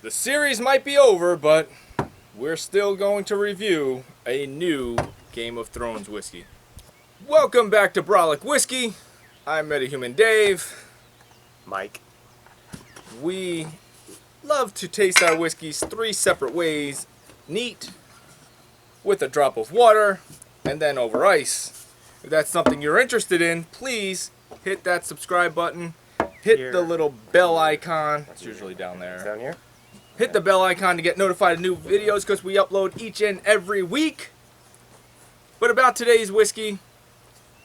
The series might be over, but we're still going to review a new Game of Thrones whiskey. Welcome back to Brolic Whiskey. I'm Metahuman Dave. Mike. We love to taste our whiskeys 3 separate ways. Neat, with a drop of water, and then over ice. If that's something you're interested in, please hit that subscribe button. Hit the little bell icon. It's usually down there. Down here? Hit the bell icon to get notified of new videos because we upload each and every week. But about today's whiskey,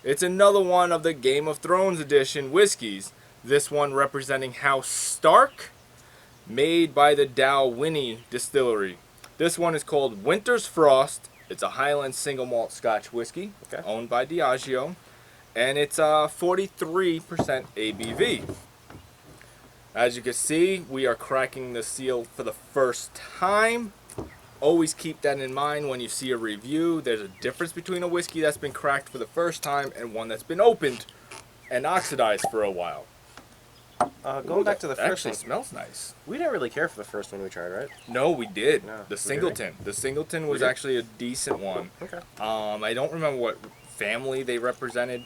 it's another one of the Game of Thrones edition whiskeys. This one representing House Stark, made by the Dalwhinnie distillery. This one is called Winter's Frost. It's a Highland Single Malt Scotch whiskey, owned by Diageo, and it's 43% ABV. As you can see, we are cracking the seal for the first time. Always keep that in mind when you see a review. There's a difference between a whiskey that's been cracked for the first time and one that's been opened and oxidized for a while. Going back to the first actually one. smells nice. We didn't really care for the first one we tried, right? No, we did. No, The Singleton. The Singleton was actually a decent one. Okay. I don't remember what family they represented,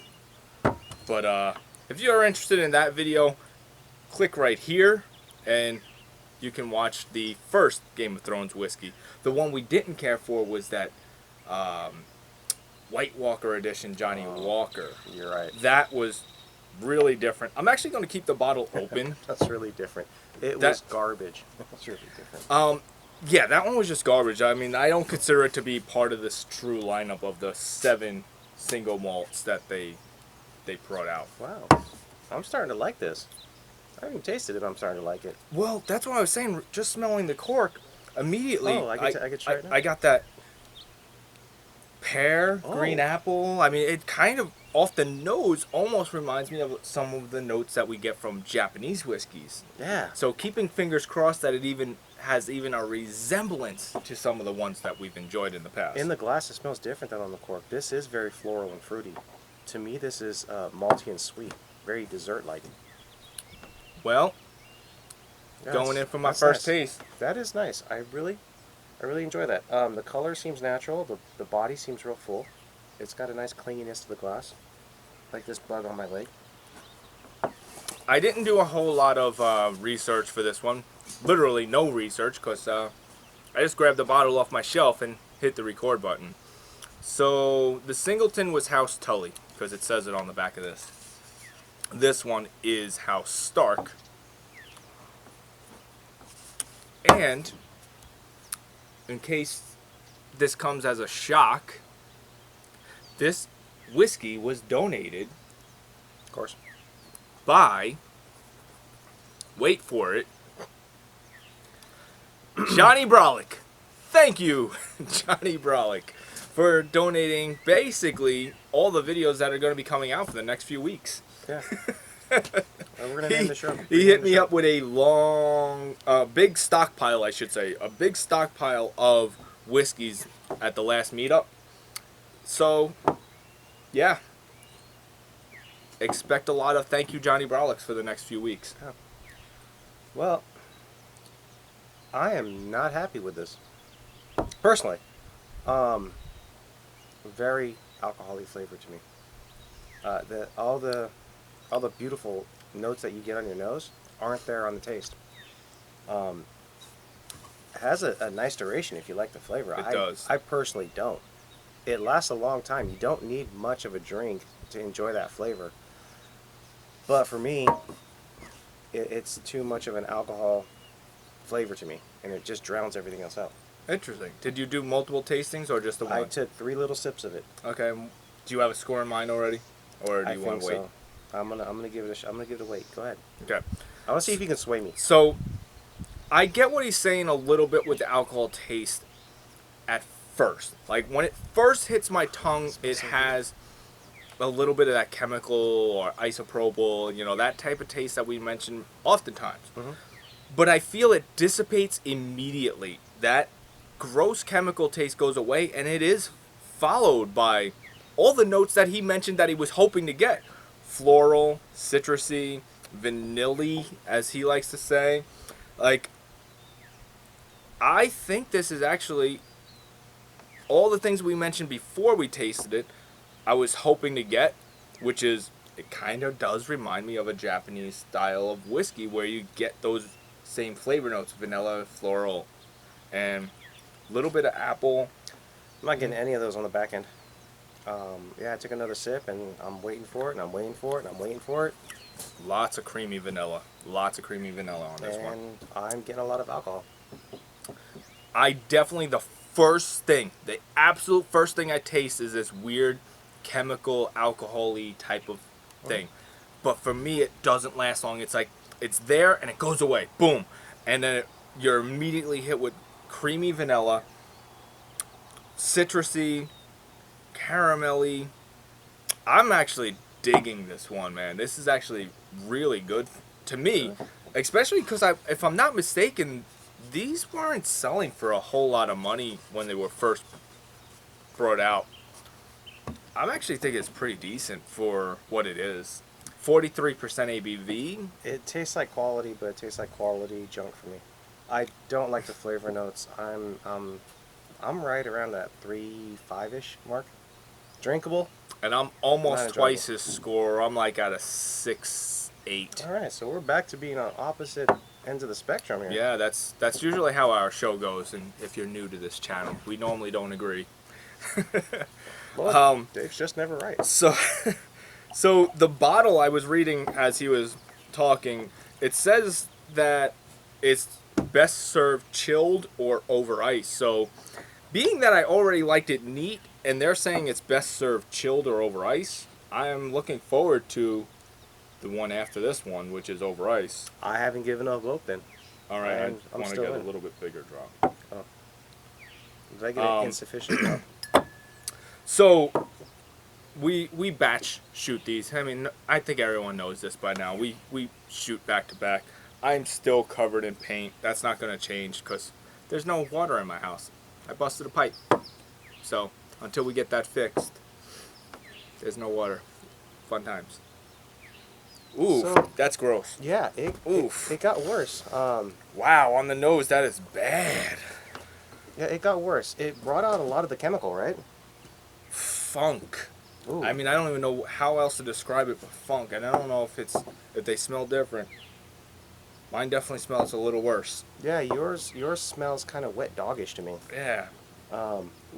but if you are interested in that video, click right here, and you can watch the first Game of Thrones whiskey. The one we didn't care for was that White Walker edition, Johnny Walker. You're right. That was really different. I'm actually going to keep the bottle open. That's really different. It was garbage. That's really different. Yeah, that one was just garbage. I mean, I don't consider it to be part of this true lineup of the 7 single malts that they brought out. Wow. I'm starting to like this. I haven't tasted it, but I'm starting to like it. Well, that's what I was saying. Just smelling the cork, immediately, I could try it now? I got that pear, green apple. I mean, it kind of, off the nose, almost reminds me of some of the notes that we get from Japanese whiskeys. Yeah. So keeping fingers crossed that it even has a resemblance to some of the ones that we've enjoyed in the past. In the glass, it smells different than on the cork. This is very floral and fruity. To me, this is malty and sweet. Very dessert-like. Well, Yeah, going in for my that's first nice. taste. That is nice. I really enjoy that. The color seems natural. The body seems real full. It's got a nice clinginess to the glass, like this bug on my leg. I didn't do a whole lot of research for this one. Literally no research, because I just grabbed the bottle off my shelf and hit the record button. So the Singleton was House Tully, because it says it on the back of this. This one is House Stark. And in case this comes as a shock, this whiskey was donated, Of course. by, wait for it, Johnny Brolic. Thank you, Johnny Brolic, for donating basically all the videos that are going to be coming out for the next few weeks. Yeah. We're gonna name the show. He hit me up with a long, big stockpile, I should say, a big stockpile of whiskeys at the last meetup. So, yeah. Expect a lot of thank you, Johnny Brolics, for the next few weeks. Yeah. Well, I am not happy with this. Personally, very alcoholic flavor to me. All the beautiful notes that you get on your nose aren't there on the taste. It has a nice duration if you like the flavor. It does. I personally don't. It lasts a long time. You don't need much of a drink to enjoy that flavor. But for me, it's too much of an alcohol flavor to me, and it just drowns everything else out. Interesting. Did you do multiple tastings or just the one? I took 3 little sips of it. Okay. Do you have a score in mind already, or do you want to wait? So. I'm gonna give it I'm gonna give it a wait. Go ahead. Okay. I want to see if you can sway me. So, I get what he's saying a little bit with the alcohol taste at first. Like, when it first hits my tongue, it has a little bit of that chemical or isopropyl, you know, that type of taste that we mention oftentimes. Mm-hmm. But I feel it dissipates immediately. That gross chemical taste goes away, and it is followed by all the notes that he mentioned that he was hoping to get. Floral, citrusy, vanilla, as he likes to say. Like, I think this is actually all the things we mentioned before we tasted it, I was hoping to get, which is, it kind of does remind me of a Japanese style of whiskey where you get those same flavor notes, vanilla, floral, and a little bit of apple. I'm not getting any of those on the back end. Yeah, I took another sip and I'm waiting for it and I'm waiting for it and I'm waiting for it. Lots of creamy vanilla. Lots of creamy vanilla on this one. And I'm getting a lot of alcohol. I definitely, the absolute first thing I taste is this weird chemical alcohol-y type of thing. But for me, it doesn't last long. It's like, it's there and it goes away. Boom. And then you're immediately hit with creamy vanilla, citrusy, caramelly. I'm actually digging this one, man. This is actually really good to me, especially because if I'm not mistaken, these weren't selling for a whole lot of money when they were first brought out. I'm actually thinking it's pretty decent for what it is. 43% ABV. It tastes like quality, but it tastes like quality junk for me. I don't like the flavor notes. I'm right around that 3.5-ish mark. Drinkable. And I'm almost twice his score. I'm like at a 6.8. All right, so we're back to being on opposite ends of the spectrum here. Yeah, that's usually how our show goes. And if you're new to this channel, we normally don't agree. Well, Dave's just never right. So the bottle I was reading as he was talking, it says that it's best served chilled or over ice. So being that I already liked it neat, and they're saying it's best served chilled or over ice, I am looking forward to the one after this one, which is over ice. I haven't given up hope then. All right, I I'm want to still get in. a little bit bigger drop. Oh. Did I get an insufficient drop? So we batch shoot these. I mean, I think everyone knows this by now. We shoot back to back. I'm still covered in paint. That's not going to change because there's no water in my house. I busted a pipe. So until we get that fixed, there's no water. Fun times. Ooh, So- that's gross. Yeah, Oof. it got worse. Wow, on the nose, that is bad. Yeah, it got worse. It brought out a lot of the chemical, right? Funk. Ooh. I mean, I don't even know how else to describe it but funk, and I don't know if they smell different. Mine definitely smells a little worse. Yeah, yours smells kind of wet doggish to me. Yeah.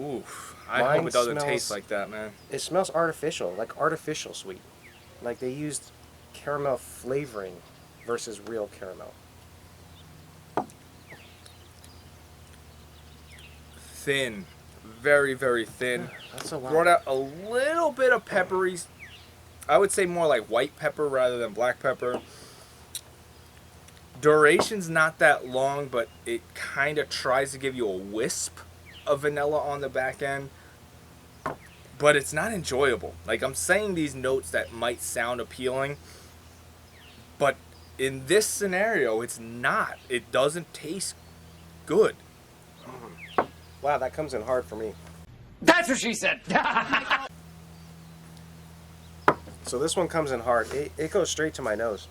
Oof. I Mine hope it doesn't smells- taste like that, man. It smells artificial, like artificial sweet. Like they used caramel flavoring versus real caramel. Thin. Very, very thin. That's a lot. Brought out a little bit of peppery. I would say more like white pepper rather than black pepper. Duration's not that long, but it kind of tries to give you a wisp of vanilla on the back end. But it's not enjoyable. Like, I'm saying these notes that might sound appealing, but in this scenario, it's not. It doesn't taste good. Wow, that comes in hard for me. That's what she said. So this one comes in hard. It goes straight to my nose.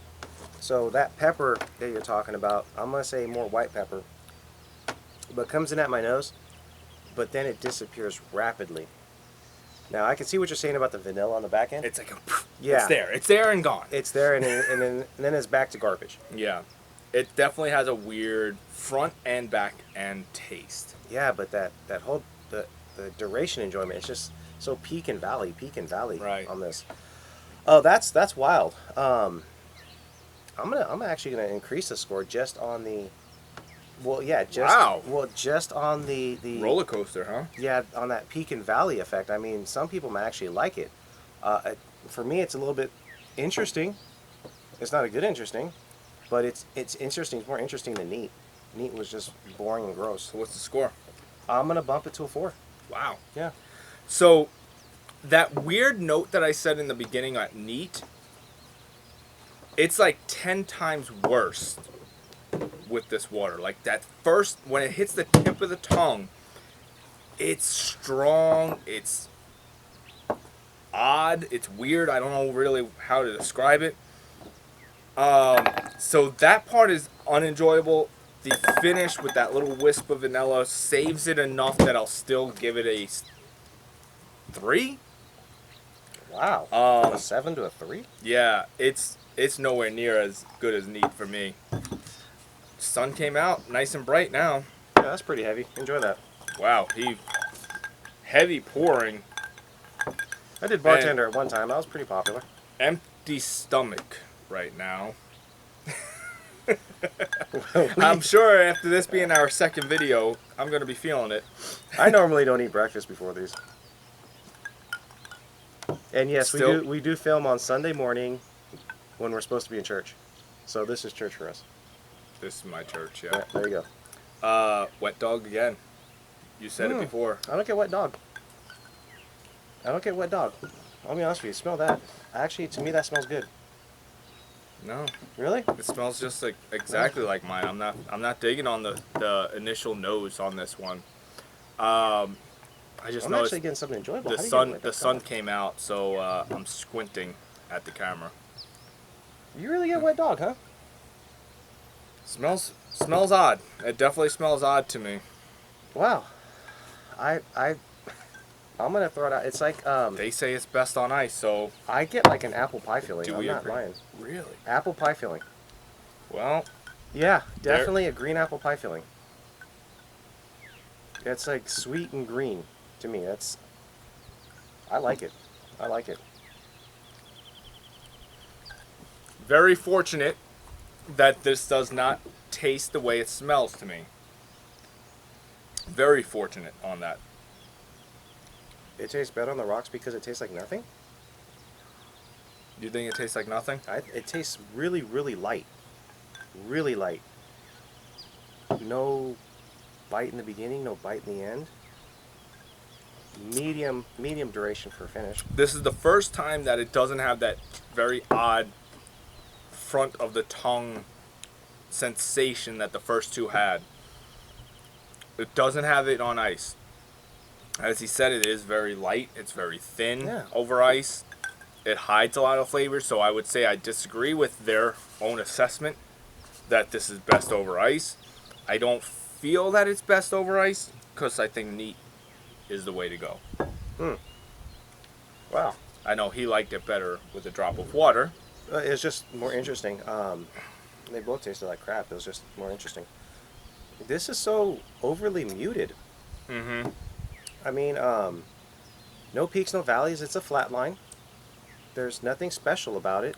So that pepper that you're talking about, I'm going to say more white pepper. But it comes in at my nose, but then it disappears rapidly. Now, I can see what you're saying about the vanilla on the back end. It's like Yeah. It's there. It's there and gone. It's there, and then it's back to garbage. Yeah. It definitely has a weird front and back end taste. Yeah, but that whole the duration enjoyment, it's just so peak and valley Right. on this. Oh, that's wild. I'm actually gonna increase the score just on the. Well, yeah, just on the Roller coaster, huh? Yeah, on that peak and valley effect. I mean, some people might actually like it. For me, it's a little bit interesting. It's not a good interesting, but it's interesting. It's more interesting than neat. Neat was just boring and gross. So what's the score? I'm gonna bump it to a 4. Wow. Yeah. So that weird note that I said in the beginning at neat, it's like 10 times worse with this water. Like that first, when it hits the tip of the tongue, it's strong, it's odd, it's weird. I don't know really how to describe it. So that part is unenjoyable. the finish with that little wisp of vanilla saves it enough that I'll still give it a 3. Wow. A 7 to a 3? Yeah, it's nowhere near as good as neat for me. Sun came out nice and bright now. Yeah, that's pretty heavy. Enjoy that. Wow, heavy pouring. I did bartender at one time. That was pretty popular. Empty stomach right now. I'm sure after this being our second video, I'm going to be feeling it. I normally don't eat breakfast before these. And yes, we do film on Sunday morning when we're supposed to be in church. So this is church for us. This is my church, yeah. Yeah, there you go. Wet dog again. You said it before. I don't get wet dog. I don't get wet dog. I'll be honest with you. Smell that. Actually, to me, that smells good. No. Really? It smells just like exactly like mine. I'm not digging on the initial nose on this one. I just I'm noticed actually getting something enjoyable. the sun came out, so I'm squinting at the camera. You really get wet dog, huh? Smells odd. It definitely smells odd to me. Wow. I'm gonna throw it out. It's like They say it's best on ice, so I get like an apple pie filling. do I'm we not agree? lying. Really? Apple pie filling. Well, Yeah, definitely a green apple pie filling. It's like sweet and green to me. I like it. I like it. very fortunate that this does not taste the way it smells to me. Very fortunate on that. It tastes better on the rocks because it tastes like nothing. You think it tastes like nothing? It tastes really, really light. Really light. No bite in the beginning, no bite in the end. Medium duration for finish. This is the first time that it doesn't have that very odd front of the tongue sensation that the first two had. It doesn't have it on ice. As he said, it is very light. It's very thin over ice. It hides a lot of flavors, so I would say I disagree with their own assessment that this is best over ice. I don't feel that it's best over ice because I think neat is the way to go. Wow. I know he liked it better with a drop of water. It's just more interesting. They both tasted like crap. It was just more interesting. This is so overly muted. Mm-hmm. I mean, no peaks, no valleys. It's a flat line. There's nothing special about it.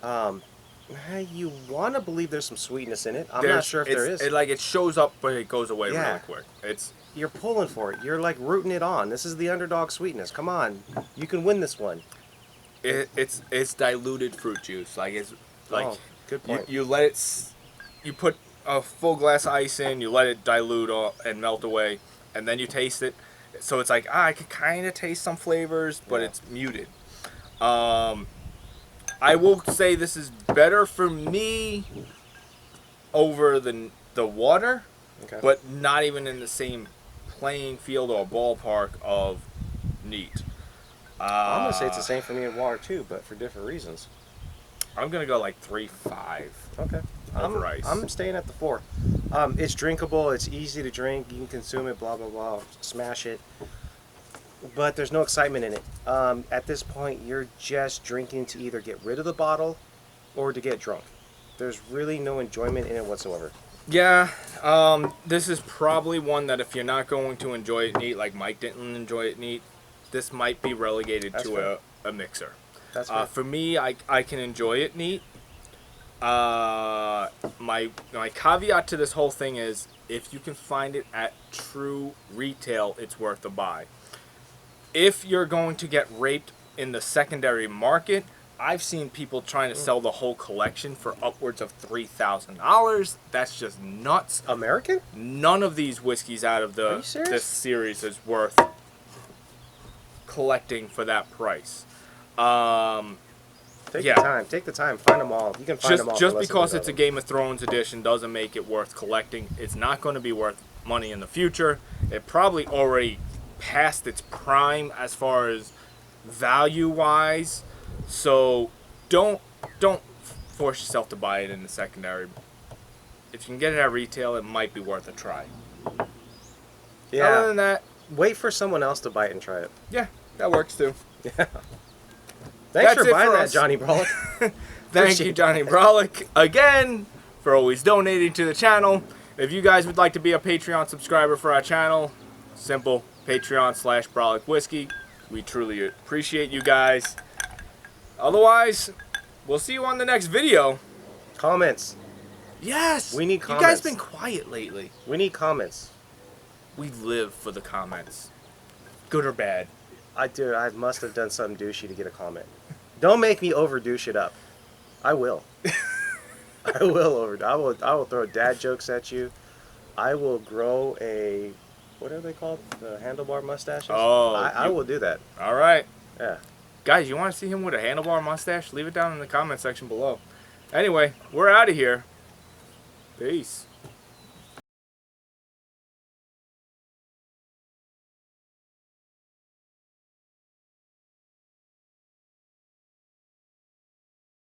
You want to believe there's some sweetness in it. I'm not sure if there is. It shows up, but it goes away really quick. You're pulling for it. You're like rooting it on. This is the underdog sweetness. Come on, you can win this one. It's diluted fruit juice. Good point. You let it. You put a full glass of ice in. You let it dilute and melt away, and then you taste it. So it's like I can kind of taste some flavors, but it's muted. I will say this is better for me over the water, but not even in the same playing field or ballpark of neat. I'm gonna say it's the same for me in water too, but for different reasons. I'm gonna go like 3.5. Okay. Over ice. I'm staying at the 4. It's drinkable. It's easy to drink. You can consume it. Blah blah blah. Smash it. But there's no excitement in it. At this point, you're just drinking to either get rid of the bottle or to get drunk. There's really no enjoyment in it whatsoever. Yeah, this is probably one that if you're not going to enjoy it neat, like Mike didn't enjoy it neat, this might be relegated to a mixer. That's fair. For me, I can enjoy it neat. My caveat to this whole thing is if you can find it at true retail, it's worth a buy. If you're going to get raped in the secondary market, I've seen people trying to sell the whole collection for upwards of $3,000. That's just nuts. American? None of these whiskeys out of this series is worth collecting for that price. Take the time. Take the time. Find them all. You can find them all. Just because it's a Game of Thrones edition doesn't make it worth collecting. It's not going to be worth money in the future. It probably already past its prime as far as value-wise. So don't force yourself to buy it in the secondary. if you can get it at retail, it might be worth a try. Yeah. Other than that, wait for someone else to bite and try it. yeah, that works too. Yeah. Thanks That's for it buying for that, us. Johnny Brolic. Thank Appreciate you, Johnny Brolic, again, for always donating to the channel. If you guys would like to be a Patreon subscriber for our channel, simple, Patreon/Brolic Whiskey. We truly appreciate you guys. Otherwise, we'll see you on the next video. Comments. Yes! We need You guys comments. been quiet lately. We need comments. We live for the comments. Good or bad. I must have done something douchey to get a comment. Don't make me over-douche it up. I will. I will throw dad jokes at you. I will grow a, what are they called? The handlebar mustaches? Oh, I will do that. All right. Yeah. Guys, you want to see him with a handlebar mustache? Leave it down in the comment section below. Anyway, we're out of here. Peace.